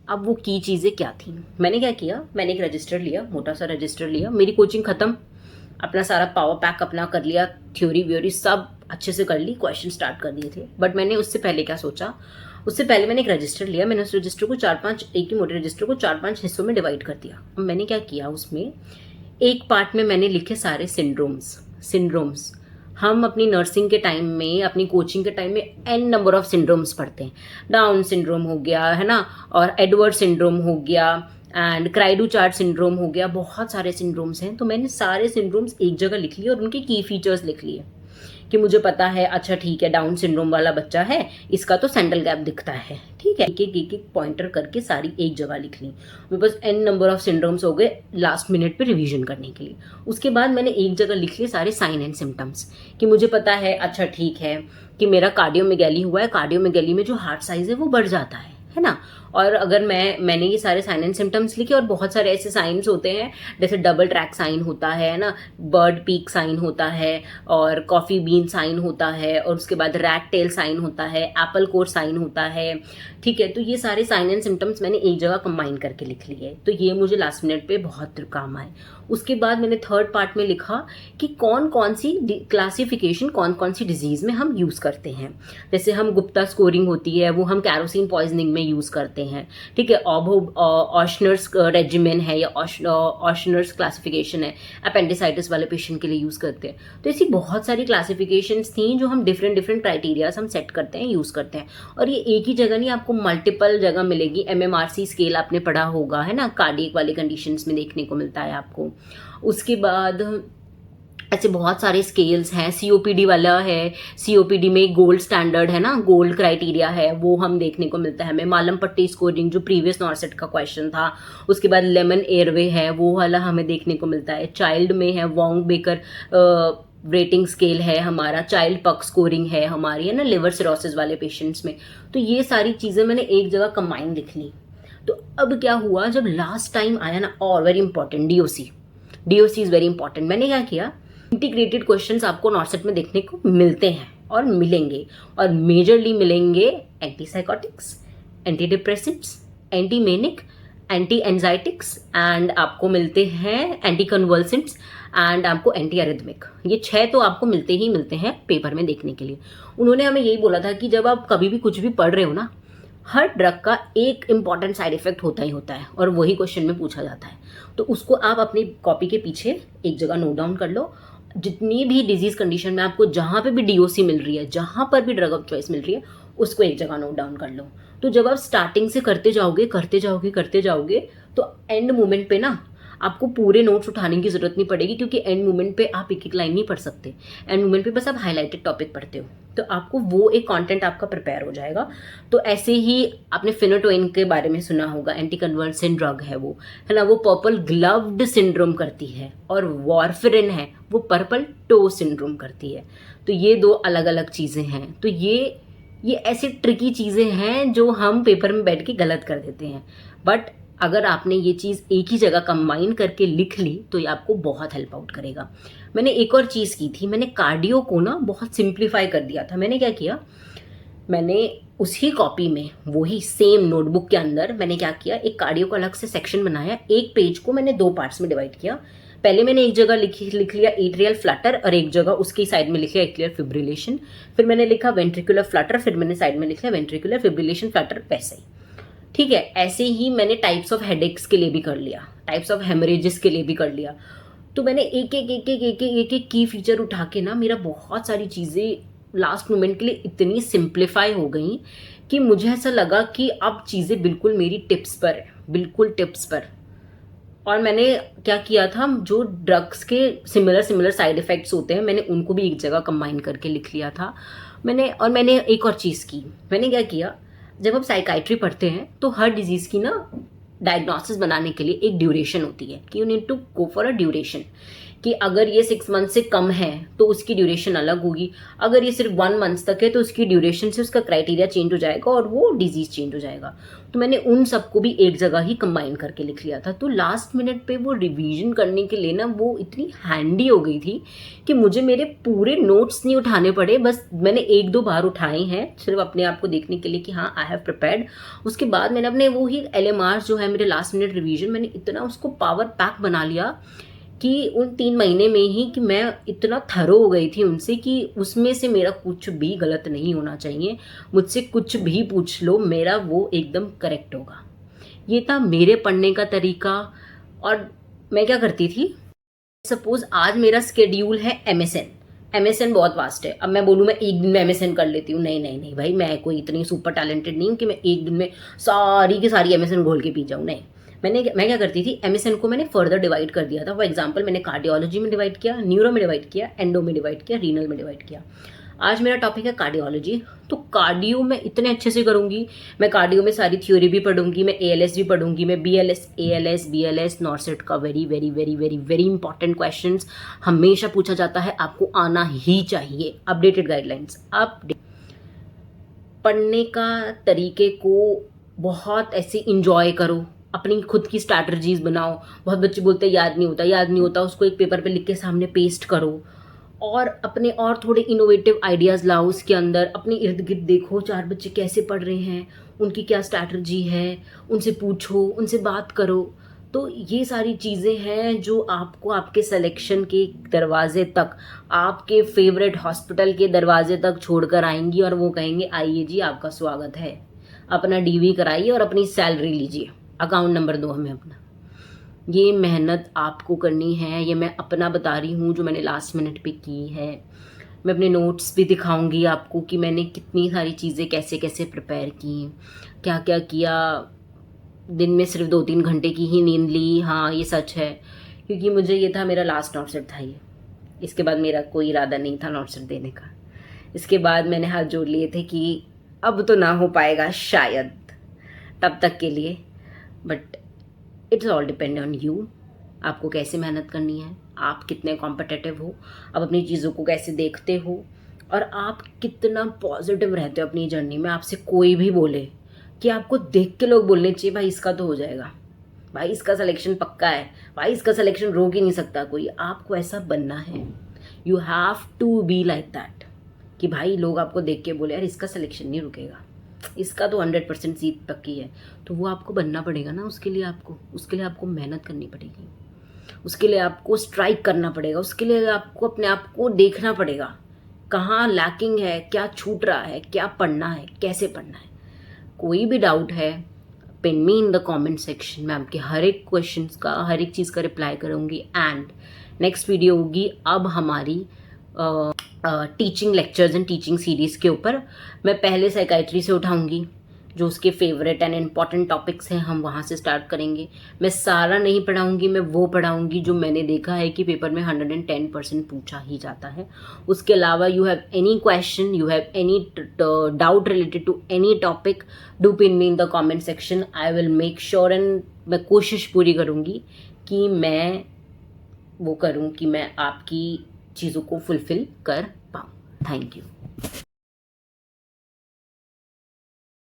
अब वो की चीज़ें क्या थी, मैंने क्या किया, मैंने एक रजिस्टर लिया, मोटा सा रजिस्टर लिया, मेरी कोचिंग ख़त्म, अपना सारा पावर पैक अपना कर लिया, थ्योरी व्योरी सब अच्छे से कर ली, क्वेश्चन स्टार्ट कर दिए थे। बट मैंने उससे पहले क्या सोचा, उससे पहले मैंने एक रजिस्टर लिया, मैंने उस रजिस्टर को चार पांच, एक ही मोटे रजिस्टर को चार पांच हिस्सों में डिवाइड कर दिया। अब मैंने क्या किया, उसमें एक पार्ट में मैंने लिखे सारे सिंड्रोम्स। सिंड्रोम्स हम अपनी नर्सिंग के टाइम में, अपनी कोचिंग के टाइम में एन नंबर ऑफ सिंड्रोम्स पढ़ते हैं। डाउन सिंड्रोम हो गया है ना, और एडवर्ड सिंड्रोम हो गया, एंड क्राइडू चार्ट सिंड्रोम हो गया, बहुत सारे सिंड्रोम्स हैं। तो मैंने सारे सिंड्रोम्स एक जगह लिख लिए और उनके की फीचर्स लिख लिए कि मुझे पता है, अच्छा ठीक है, डाउन सिंड्रोम वाला बच्चा है, इसका तो सैंडल गैप दिखता है, ठीक है। एक पॉइंटर करके सारी एक जगह लिख ली। मेरे पास एन नंबर ऑफ सिंड्रोम्स हो गए लास्ट मिनट पे रिवीजन करने के लिए। उसके बाद मैंने एक जगह लिख लिए सारे साइन एंड सिम्टम्स कि मुझे पता है, अच्छा ठीक है, कि मेरा कार्डियोमेगैली हुआ है, कार्डियोमेगैली में जो हार्ट साइज है वो बढ़ जाता है ना। और अगर मैंने ये सारे साइन एंड सिम्टम्स लिखे, और बहुत सारे ऐसे साइंस होते हैं, जैसे डबल ट्रैक साइन होता है ना, बर्ड पीक साइन होता है, और कॉफी बीन साइन होता है, और उसके बाद रैट टेल साइन होता है, एप्पल कोर साइन होता है, ठीक है। तो ये सारे साइन एंड सिम्टम्स मैंने एक जगह कंबाइन करके लिख लिए, तो ये मुझे लास्ट मिनट पे बहुत काम आए। उसके बाद मैंने थर्ड पार्ट में लिखा कि कौन कौन सी क्लासिफिकेशन, कौन कौन सी डिजीज में हम यूज़ करते हैं। जैसे हम गुप्ता स्कोरिंग होती है, वो हम कैरोसिन पॉइजनिंग में यूज़ करते हैं, ठीक है। ऑशनर्स रेजिमेन है या ऑशनर्स क्लासिफिकेशन है, अपेंडिसाइटिस वाले पेशेंट के लिए यूज़ करते हैं। तो ऐसी बहुत सारी क्लासिफिकेशंस थी जो हम डिफरेंट डिफरेंट क्राइटेरियाज हम सेट करते हैं, यूज़ करते हैं। और ये एक ही जगह नहीं, आपको मल्टीपल जगह मिलेगी। MMRC स्केल आपने पढ़ा होगा, है ना, कार्डियक वाली कंडीशंस में देखने को मिलता है आपको। उसके बाद ऐसे बहुत सारे स्केल्स हैं, COPD वाला है, COPD में गोल्ड स्टैंडर्ड है ना, गोल्ड क्राइटेरिया है, वो हम देखने को मिलता है हमें। मालम पट्टी स्कोरिंग जो प्रीवियस नॉर्सेट का क्वेश्चन था, उसके बाद लेमन एयरवे है, वो वाला हमें देखने को मिलता है। चाइल्ड में है वोंग बेकर रेटिंग स्केल है हमारा, चाइल्ड पक स्कोरिंग है हमारी, है ना, लिवर सिरोसिस वाले पेशेंट्स में। तो ये सारी चीज़ें मैंने एक जगह कंबाइन लिख ली। तो अब क्या हुआ, जब लास्ट टाइम आया ना, और very important, DOC is very important. मैंने क्या किया, इंटीग्रेटेड क्वेश्चंस आपको नॉर्सेट में देखने को मिलते हैं और मिलेंगे, और मेजरली मिलेंगे antipsychotics, anti depressants, anti manic, anti anxiolytics, and आपको मिलते हैं एंटी कन्वल्सेंट्स, एंड आपको एंटी अरिथमिक। ये 6 तो आपको मिलते ही मिलते हैं पेपर में देखने के लिए। उन्होंने हमें यही बोला था कि जब आप कभी भी कुछ भी पढ़ रहे हो ना, हर ड्रग का एक इंपॉर्टेंट साइड इफेक्ट होता ही होता है, और वही क्वेश्चन में पूछा जाता है। तो उसको आप अपनी कॉपी के पीछे एक जगह नोट डाउन कर लो। जितनी भी डिजीज कंडीशन में आपको जहाँ पे भी DOC मिल रही है, जहाँ पर भी ड्रग ऑफ चॉइस मिल रही है, उसको एक जगह नोट डाउन कर लो। तो जब आप स्टार्टिंग से करते जाओगे करते जाओगे करते जाओगे, तो एंड मोमेंट पे ना आपको पूरे नोट्स उठाने की जरूरत नहीं पड़ेगी, क्योंकि एंड मोमेंट पे आप एक एक लाइन नहीं पढ़ सकते। एंड मोमेंट पे बस आप हाईलाइटेड टॉपिक पढ़ते हो, तो आपको वो एक कंटेंट आपका प्रिपेयर हो जाएगा। तो ऐसे ही आपने फिनोटोइन के बारे में सुना होगा, एंटी कन्वर्सेंट ड्रग है वो, है ना, वो पर्पल ग्लव्ड सिंड्रोम करती है, और वॉरफेरिन है वो पर्पल टो सिंड्रोम करती है। तो ये 2 अलग अलग चीज़ें हैं। तो ये ऐसी ट्रिकी चीज़ें हैं जो हम पेपर में बैठ के गलत कर देते हैं। बट अगर आपने ये चीज़ एक ही जगह कंबाइन करके लिख ली, तो ये आपको बहुत हेल्प आउट करेगा। मैंने एक और चीज़ की थी, मैंने कार्डियो को ना बहुत सिंप्लीफाई कर दिया था। मैंने क्या किया, मैंने उसी कॉपी में, वही सेम नोटबुक के अंदर मैंने क्या किया, एक कार्डियो का अलग से सेक्शन बनाया। एक पेज को मैंने 2 पार्ट्स में डिवाइड किया। पहले मैंने एक जगह लिख लिया एट्रियल फ्लटर, और एक जगह उसकी साइड में लिख लिया एट्रियल फिब्रिलेशन। फिर मैंने लिखा वेंट्रिकुलर फ्लटर, फिर मैंने साइड में लिख लिया वेंट्रिकुलर फिब्रिलेशन फ्लटर, वैसे ही, ठीक है। ऐसे ही मैंने टाइप्स ऑफ हेडेक्स के लिए भी कर लिया, टाइप्स ऑफ हेमरेजेस के लिए भी कर लिया। तो मैंने एक की फीचर उठा के ना, मेरा बहुत सारी चीज़ें लास्ट मोमेंट के लिए इतनी सिंप्लीफाई हो गई कि मुझे ऐसा लगा कि अब चीज़ें बिल्कुल मेरी टिप्स पर है, बिल्कुल टिप्स पर। और मैंने क्या किया था, जो ड्रग्स के सिमिलर साइड इफ़ेक्ट्स होते हैं, मैंने उनको भी एक जगह कंबाइन करके लिख लिया था मैंने एक और चीज़ की। मैंने क्या किया, जब आप साइकाइट्री पढ़ते हैं तो हर डिजीज़ की ना डायग्नोसिस बनाने के लिए एक ड्यूरेशन होती है, कि you need to go for a duration, कि अगर ये 6 मंथ से कम है तो उसकी ड्यूरेशन अलग होगी, अगर ये सिर्फ 1 मंथ तक है तो उसकी ड्यूरेशन से उसका क्राइटेरिया चेंज हो जाएगा और वो डिजीज चेंज हो जाएगा। तो मैंने उन सबको भी एक जगह ही कंबाइन करके लिख लिया था। तो लास्ट मिनट पे वो रिवीजन करने के लिए ना वो इतनी हैंडी हो गई थी कि मुझे मेरे पूरे नोट्स नहीं उठाने पड़े, बस मैंने 1-2 बार उठाए हैं सिर्फ अपने आप को देखने के लिए कि हाँ आई हैव प्रिपेयर्ड। उसके बाद मैंने अपने वो ही LMR जो है मेरे लास्ट मिनट रिवीजन, मैंने इतना उसको पावर पैक बना लिया कि उन 3 महीने में ही कि मैं इतना थरो हो गई थी उनसे कि उसमें से मेरा कुछ भी गलत नहीं होना चाहिए। मुझसे कुछ भी पूछ लो, मेरा वो एकदम करेक्ट होगा। ये था मेरे पढ़ने का तरीका। और मैं क्या करती थी, सपोज आज मेरा स्केड्यूल है MSN बहुत वास्ट है। अब मैं बोलूँ मैं एक दिन में MSN कर लेती हूँ, नहीं नहीं नहीं भाई, मैं कोई इतनी सुपर टैलेंटेड नहीं हूँ कि मैं एक दिन में सारी की सारी MSN घोल के पी जाऊँ, नहीं। मैं क्या करती थी, MSN को मैंने फर्दर डिवाइड कर दिया था। फॉर एग्जाम्पल मैंने कार्डियोलॉजी में डिवाइड किया, न्यूरो में डिवाइड किया, एंडो में डिवाइड किया, रीनल में डिवाइड किया। आज मेरा टॉपिक है कार्डियोलॉजी, तो कार्डियो मैं इतने अच्छे से करूँगी। मैं कार्डियो में सारी थ्योरी भी पढ़ूंगी, मैं ALS भी पढ़ूंगी, मैं BLS ALS BLS नॉर्सेट का very very very very very important questions हमेशा पूछा जाता है, आपको आना ही चाहिए। अपडेटेड गाइडलाइंस, पढ़ने का तरीके को बहुत ऐसे इंजॉय करो, अपनी खुद की स्ट्रैटेजीज बनाओ। बहुत बच्चे बोलते हैं याद नहीं होता, उसको एक पेपर पे लिख के सामने पेस्ट करो और अपने और थोड़े इनोवेटिव आइडियाज़ लाओ उसके अंदर। अपने इर्द गिर्द देखो 4 बच्चे कैसे पढ़ रहे हैं, उनकी क्या स्ट्रैटेजी है, उनसे पूछो, उनसे बात करो। तो ये सारी चीज़ें हैं जो आपको आपके सिलेक्शन के दरवाजे तक, आपके फेवरेट हॉस्पिटल के दरवाजे तक छोड़कर आएंगी और वो कहेंगे आइए जी आपका स्वागत है, अपना DV कराइए और अपनी सैलरी लीजिए, अकाउंट नंबर दो हमें अपना। ये मेहनत आपको करनी है, ये मैं अपना बता रही हूँ जो मैंने लास्ट मिनट पे की है। मैं अपने नोट्स भी दिखाऊंगी आपको कि मैंने कितनी सारी चीज़ें कैसे कैसे प्रिपेयर की, क्या क्या किया। दिन में सिर्फ 2-3 घंटे की ही नींद ली, हाँ ये सच है, क्योंकि मुझे ये था मेरा लास्ट नॉट-सेट था ये। इसके बाद मेरा कोई इरादा नहीं था नॉट-सेट देने का। इसके बाद मैंने हाथ जोड़ लिए थे कि अब तो ना हो पाएगा शायद तब तक के लिए, but it's all depend on you. आपको कैसे मेहनत करनी है, आप कितने कॉम्पिटिटिव हो, आप अपनी चीज़ों को कैसे देखते हो और आप कितना पॉजिटिव रहते हो अपनी जर्नी में। आपसे कोई भी बोले कि आपको देख के लोग बोलने चाहिए भाई इसका तो हो जाएगा, भाई इसका सिलेक्शन पक्का है, भाई इसका सिलेक्शन रोक ही नहीं सकता कोई। आपको ऐसा बनना है, you have to be like that कि भाई लोग आपको देख के बोले यार इसका सिलेक्शन नहीं रुकेगा, इसका तो 100% सीट पक्की है। तो वो आपको बनना पड़ेगा ना, उसके लिए आपको मेहनत करनी पड़ेगी, उसके लिए आपको स्ट्राइक करना पड़ेगा, उसके लिए आपको अपने आप को देखना पड़ेगा कहाँ लैकिंग है, क्या छूट रहा है, क्या पढ़ना है, कैसे पढ़ना है। कोई भी डाउट है pin me in the comment section, मैं आपके हर एक क्वेश्चन का, हर एक चीज़ का रिप्लाई करूँगी। एंड नेक्स्ट वीडियो होगी अब हमारी teaching lectures and teaching series के ऊपर। मैं पहले साइकाइट्री से उठाऊंगी, जो उसके फेवरेट एंड इम्पॉर्टेंट टॉपिक्स हैं हम वहाँ से स्टार्ट करेंगे। मैं सारा नहीं पढ़ाऊंगी, मैं वो पढ़ाऊंगी जो मैंने देखा है कि पेपर में 110% पूछा ही जाता है। उसके अलावा you have any question, you have any doubt related to any topic, do pin me in the comment section. I will make sure and मैं कोशिश पूरी करूँगी कि मैं वो करूँ कि मैं आपकी चीज़ों को फुलफिल कर पाऊँ। Thank you.